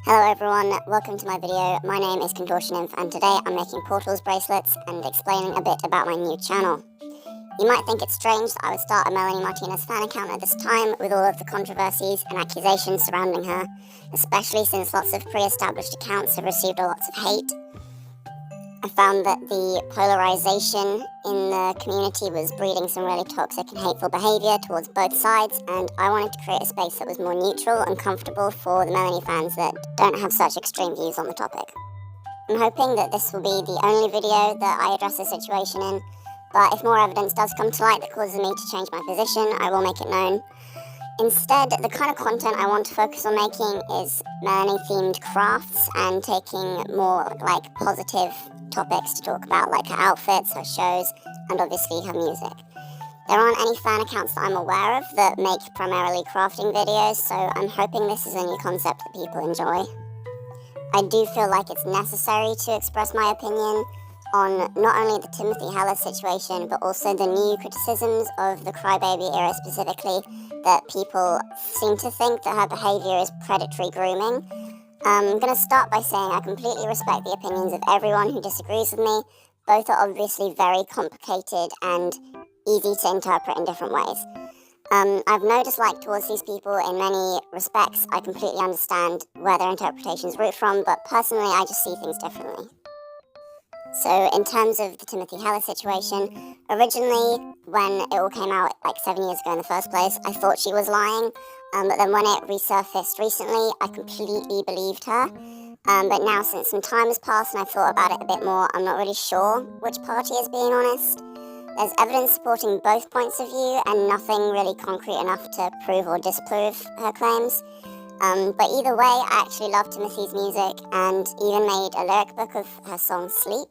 Hello everyone, welcome to my video. My name is Contortion Nymph and today I'm making portals bracelets and explaining a bit about my new channel. You might think it's strange that I would start a Melanie Martinez fan account at this time with all of the controversies and accusations surrounding her, especially since lots of pre-established accounts have received a lot of hate. I found that the polarization in the community was breeding some really toxic and hateful behaviour towards both sides, and I wanted to create a space that was more neutral and comfortable for the Melanie fans that don't have such extreme views on the topic. I'm hoping that this will be the only video that I address the situation in, but if more evidence does come to light that causes me to change my position, I will make it known. Instead, the kind of content I want to focus on making is Melanie-themed crafts and taking more positive topics to talk about, like her outfits, her shows, and obviously her music. There aren't any fan accounts that I'm aware of that make primarily crafting videos, so I'm hoping this is a new concept that people enjoy. I do feel like it's necessary to express my opinion on not only the Timothy Heller situation, but also the new criticisms of the Crybaby era specifically, that people seem to think that her behaviour is predatory grooming. I'm going to start by saying I completely respect the opinions of everyone who disagrees with me. Both are obviously very complicated and easy to interpret in different ways. I've no dislike towards these people in many respects. I completely understand where their interpretations root from, but personally I just see things differently. So in terms of the Timothy Heller situation, originally when it all came out like 7 years ago in the first place, I thought she was lying, but then when it resurfaced recently, I completely believed her. But now since some time has passed and I've thought about it a bit more, I'm not really sure which party is being honest. There's evidence supporting both points of view and nothing really concrete enough to prove or disprove her claims. But either way, I actually love Timothy's music and even made a lyric book of her song Sleep.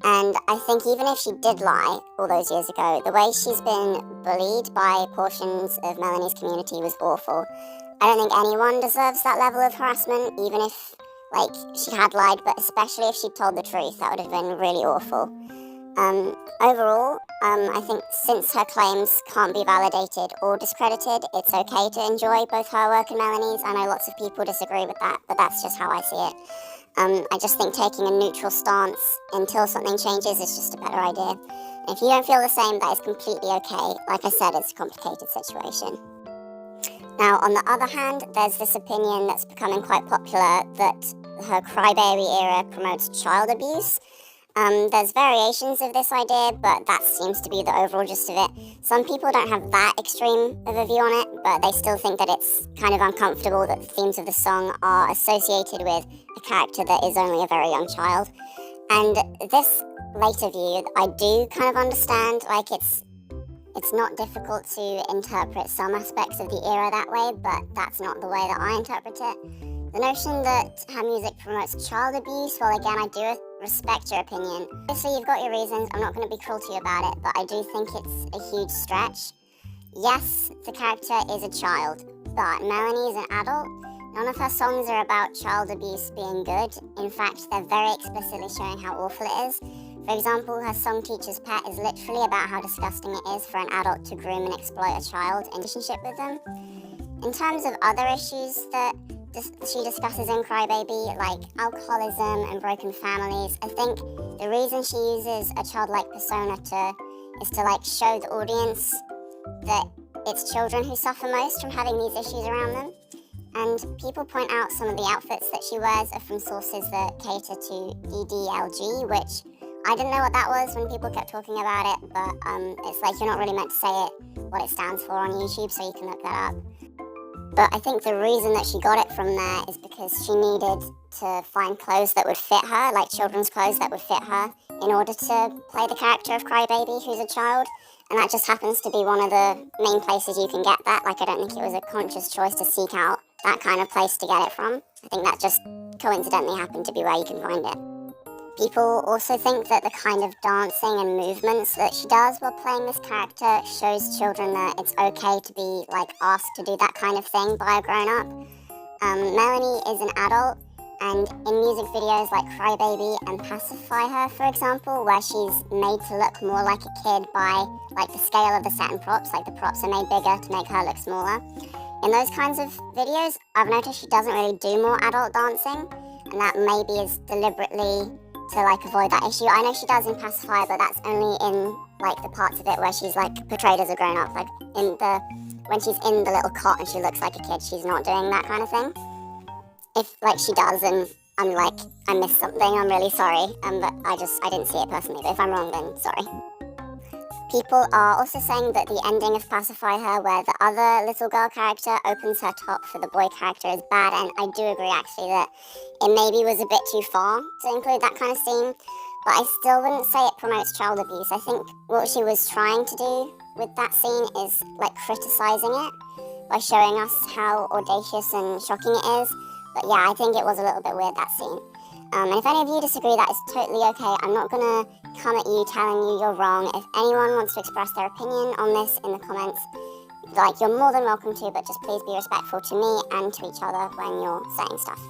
And I think even if she did lie all those years ago, the way she's been bullied by portions of Melanie's community was awful. I don't think anyone deserves that level of harassment, even if she had lied, but especially if she told the truth, that would have been really awful. Overall, I think since her claims can't be validated or discredited, it's okay to enjoy both her work and Melanie's. I know lots of people disagree with that, but that's just how I see it. I just think taking a neutral stance until something changes is just a better idea. And if you don't feel the same, that is completely okay. Like I said, it's a complicated situation. Now, on the other hand, there's this opinion that's becoming quite popular that her Crybaby era promotes child abuse. There's variations of this idea, but that seems to be the overall gist of it. Some people don't have that extreme of a view on it, but they still think that it's kind of uncomfortable that the themes of the song are associated with a character that is only a very young child. And this later view, I do kind of understand. It's not difficult to interpret some aspects of the era that way, but that's not the way that I interpret it. The notion that her music promotes child abuse, well, again, I do respect your opinion. Obviously, you've got your reasons. I'm not going to be cruel to you about it, but I do think it's a huge stretch. Yes, the character is a child, but Melanie is an adult. None of her songs are about child abuse being good. In fact, they're very explicitly showing how awful it is. For example, her song Teacher's Pet is literally about how disgusting it is for an adult to groom and exploit a child in relationship with them. In terms of other issues that she discusses in Crybaby, like alcoholism and broken families, I think the reason she uses a childlike persona is to show the audience that it's children who suffer most from having these issues around them. And people point out some of the outfits that she wears are from sources that cater to EDLG, which I didn't know what that was when people kept talking about it, but it's like you're not really meant to say what it stands for on YouTube, so you can look that up. But I think the reason that she got it from there is because she needed to find clothes that would fit her, like children's clothes that would fit her, in order to play the character of Crybaby, who's a child. And that just happens to be one of the main places you can get that. I don't think it was a conscious choice to seek out that kind of place to get it from. I think that just coincidentally happened to be where you can find it. People also think that the kind of dancing and movements that she does while playing this character shows children that it's okay to be asked to do that kind of thing by a grown-up. Melanie is an adult, and in music videos like Crybaby and Pacify Her, for example, where she's made to look more like a kid by the scale of the set and props, the props are made bigger to make her look smaller. in those kinds of videos, I've noticed she doesn't really do more adult dancing, and that maybe is deliberately to like avoid that issue. I know she does in Pacifier, but that's only in like the parts of it where she's like portrayed as a grown-up, like when she's in the little cot and she looks like a kid, she's not doing that kind of thing. If like she does and I'm like, I missed something, I'm really sorry, but I didn't see it personally, but if I'm wrong, then sorry. People are also saying that the ending of Pacify Her, where the other little girl character opens her top for the boy character, is bad, and I do agree actually that it maybe was a bit too far to include that kind of scene, but I still wouldn't say it promotes child abuse. I think what she was trying to do with that scene is like criticizing it by showing us how audacious and shocking it is. But yeah, I think it was a little bit weird, that scene. And if any of you disagree, that is totally okay. I'm not going to come at you telling you you're wrong. If anyone wants to express their opinion on this in the comments, like, you're more than welcome to, but just please be respectful to me and to each other when you're saying stuff.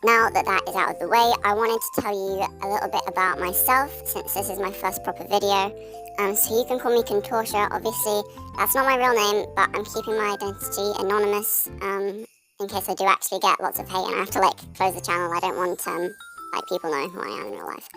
Now that that is out of the way, I wanted to tell you a little bit about myself, since this is my first proper video. So you can call me Contortia. Obviously, that's not my real name, but I'm keeping my identity anonymous, in case I do actually get lots of hate and I have to like close the channel. I don't want like people know who I am in real life.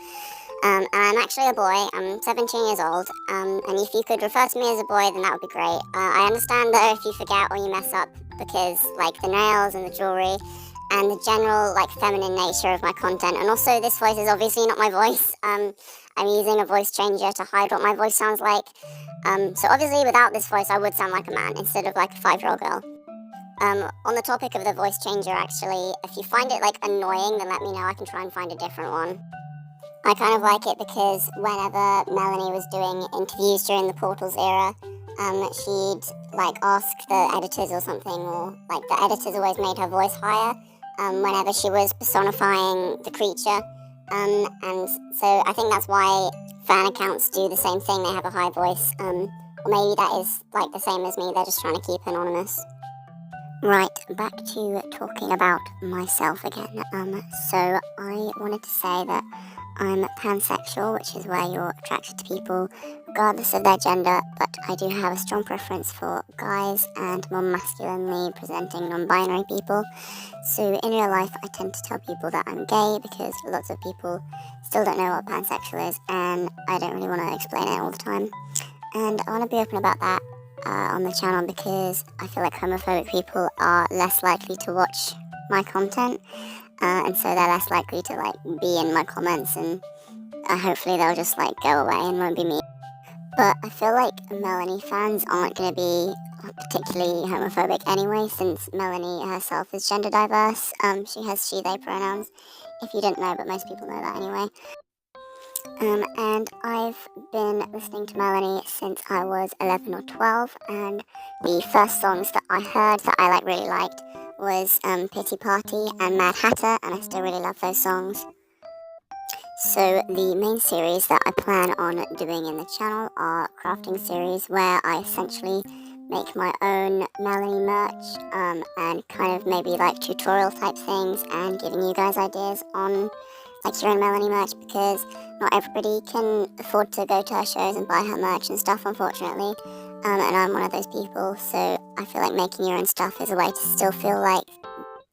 And I'm actually a boy. I'm 17 years old, and if you could refer to me as a boy, then that would be great. I understand though if you forget or you mess up, because like the nails and the jewelry and the general like feminine nature of my content, and also this voice is obviously not my voice. I'm using a voice changer to hide what my voice sounds like. So obviously without this voice I would sound like a man instead of like a 5-year-old girl. On the topic of the voice changer, actually, if you find it like annoying, then let me know. I can try and find a different one. I kind of like it because whenever Melanie was doing interviews during the Portals era, she'd like ask the editors or something, or like the editors always made her voice higher whenever she was personifying the creature. And so I think that's why fan accounts do the same thing. They have a high voice, or maybe that is like the same as me. They're just trying to keep anonymous. Right, back to talking about myself again. So I wanted to say that I'm pansexual, which is where you're attracted to people regardless of their gender, but I do have a strong preference for guys and more masculinely presenting non-binary people. So in real life, I tend to tell people that I'm gay because lots of people still don't know what pansexual is, and I don't really want to explain it all the time. And I want to be open about that on the channel because I feel like homophobic people are less likely to watch my content, and so they're less likely to like be in my comments, and hopefully they'll just like go away and won't be me. But I feel like Melanie fans aren't going to be particularly homophobic anyway, since Melanie herself is gender diverse. She has she/they pronouns, if you didn't know, but most people know that anyway. And I've been listening to Melanie since I was 11 or 12, and the first songs that I heard that I really liked was Pity Party and Mad Hatter, and I still really love those songs. So the main series that I plan on doing in the channel are crafting series where I essentially make my own Melanie merch, and kind of maybe like tutorial type things, and giving you guys ideas on like your own Melanie merch, because not everybody can afford to go to her shows and buy her merch and stuff, unfortunately, and I'm one of those people. So I feel like making your own stuff is a way to still feel like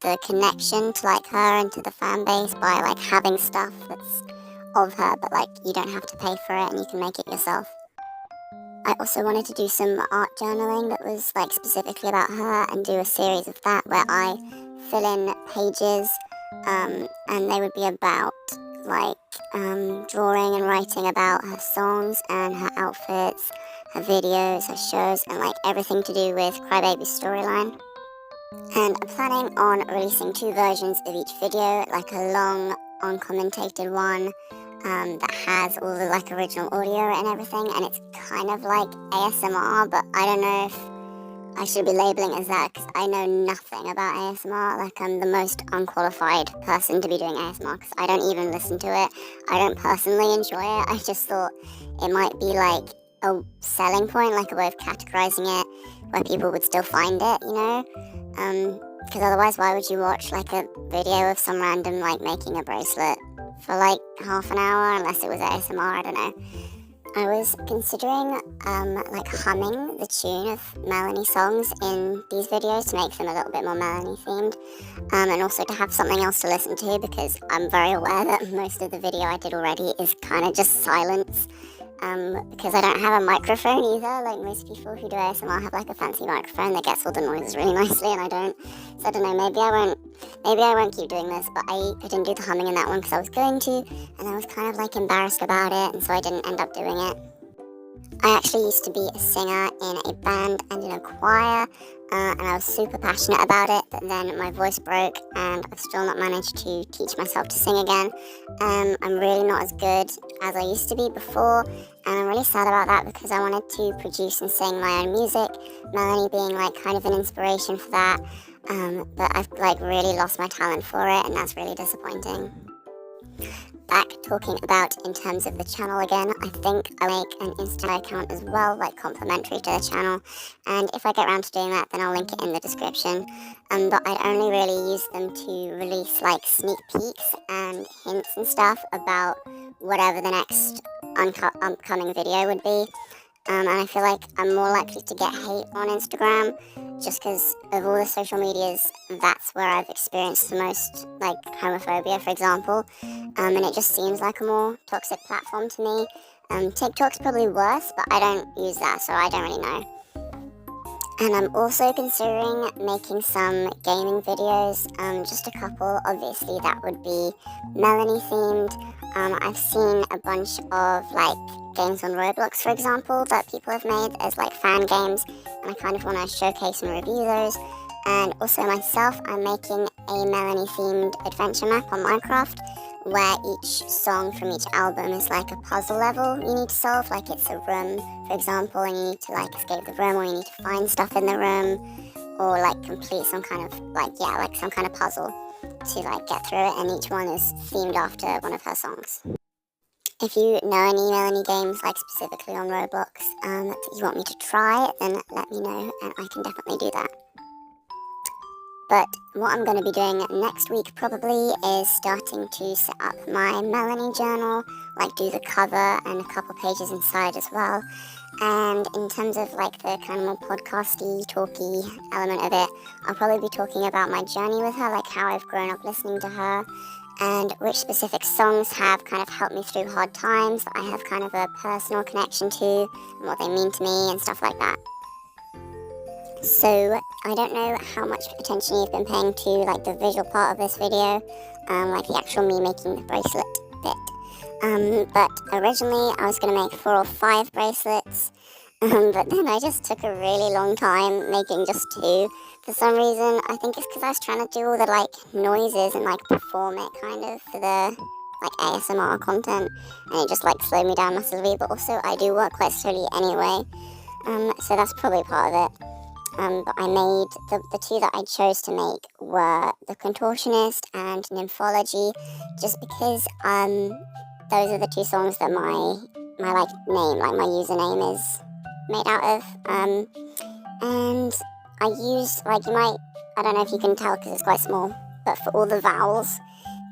the connection to like her and to the fan base by like having stuff that's of her, but like you don't have to pay for it and you can make it yourself. I also wanted to do some art journaling that was like specifically about her, and do a series of that where I fill in pages, and they would be about like drawing and writing about her songs and her outfits, her videos, her shows, and like everything to do with Crybaby's storyline. And I'm planning on releasing 2 versions of each video, like a long uncommentated one that has all the like original audio and everything, and it's kind of like ASMR, but I don't know if I should be labeling it as that, because I know nothing about ASMR. Like, I'm the most unqualified person to be doing ASMR, because I don't even listen to it. I don't personally enjoy it. I just thought it might be like a selling point, like a way of categorizing it where people would still find it, you know? Because otherwise, why would you watch like a video of some random like making a bracelet for like half an hour, unless it was ASMR? I don't know. I was considering like humming the tune of Melanie songs in these videos to make them a little bit more Melanie themed, and also to have something else to listen to, because I'm very aware that most of the video I did already is kind of just silence, because I don't have a microphone either. Like most people who do ASMR have like a fancy microphone that gets all the noises really nicely, and I don't. So I don't know, maybe I won't keep doing this, but I didn't do the humming in that one because I was going to, and I was kind of like embarrassed about it, and so I didn't end up doing it. I actually used to be a singer in a band and in a choir, and I was super passionate about it, but then my voice broke and I've still not managed to teach myself to sing again. I'm really not as good as I used to be before, and I'm really sad about that because I wanted to produce and sing my own music, Melanie being like kind of an inspiration for that, but I've like really lost my talent for it, and that's really disappointing. Back talking about in terms of the channel again, I think I'll make an Instagram account as well, like complimentary to the channel, and if I get around to doing that, then I'll link it in the description. But I'd only really use them to release like sneak peeks and hints and stuff about whatever the next upcoming video would be. And I feel like I'm more likely to get hate on Instagram just because of all the social medias. That's where I've experienced the most, like homophobia, for example, and it just seems like a more toxic platform to me. TikTok's probably worse, but I don't use that, so I don't really know. And I'm also considering making some gaming videos, just a couple. Obviously that would be Melanie themed. I've seen a bunch of like games on Roblox, for example, that people have made as like fan games, and I kind of want to showcase and review those. And also myself, I'm making a Melanie themed adventure map on Minecraft, where each song from each album is like a puzzle level you need to solve. Like it's a room, for example, and you need to like escape the room, or you need to find stuff in the room, or like complete some kind of like some kind of puzzle to like get through it, and each one is themed after one of her songs. If you know any Melanie games, like specifically on Roblox, that you want me to try, then let me know and I can definitely do that. But what I'm going to be doing next week probably is starting to set up my Melanie journal, like do the cover and a couple pages inside as well. And in terms of like the kind of more podcasty, talky element of it, I'll probably be talking about my journey with her, like how I've grown up listening to her, and which specific songs have kind of helped me through hard times that I have kind of a personal connection to, and what they mean to me and stuff like that. So I don't know how much attention you've been paying to like the visual part of this video, like the actual me making the bracelet bit. But originally I was going to make 4 or 5 bracelets, but then I just took a really long time making just 2. For some reason, I think it's because I was trying to do all the like noises and like perform it kind of for the like ASMR content, and it just like slowed me down massively. But also I do work quite slowly anyway, so that's probably part of it. But I made the 2 that I chose to make were the Contortionist and Nymphology, just because those are the 2 songs that my like name, like my username is made out of. And I used like, I don't know if you can tell because it's quite small, but for all the vowels,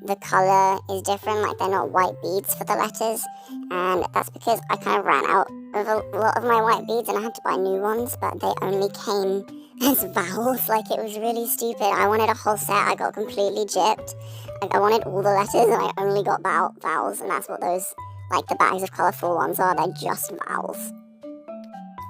the color is different. Like they're not white beads for the letters, and that's because I kind of ran out of a lot of my white beads and I had to buy new ones, but they only came as vowels. Like it was really stupid. I wanted a whole set. I got completely gypped. Like I wanted all the letters and I only got vowels, and that's what those like the bags of colorful ones are. They're just vowels.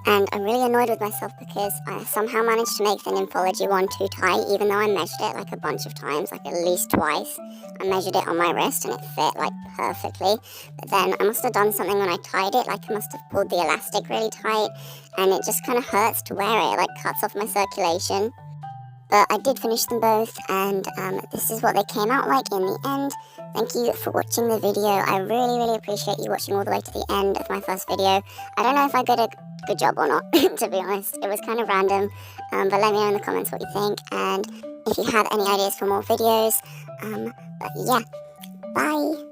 And I'm really annoyed with myself because I somehow managed to make the Nymphology one too tight, even though I measured it like a bunch of times, like at least twice. I measured it on my wrist and it fit like perfectly. But then I must have done something when I tied it, like I must have pulled the elastic really tight, and it just kind of hurts to wear it. It like cuts off my circulation. But I did finish them both, and this is what they came out like in the end. Thank you for watching the video. I really appreciate you watching all the way to the end of my first video. I don't know if I did a good job or not, to be honest. It was kind of random, but let me know in the comments what you think, and if you have any ideas for more videos. But yeah, bye!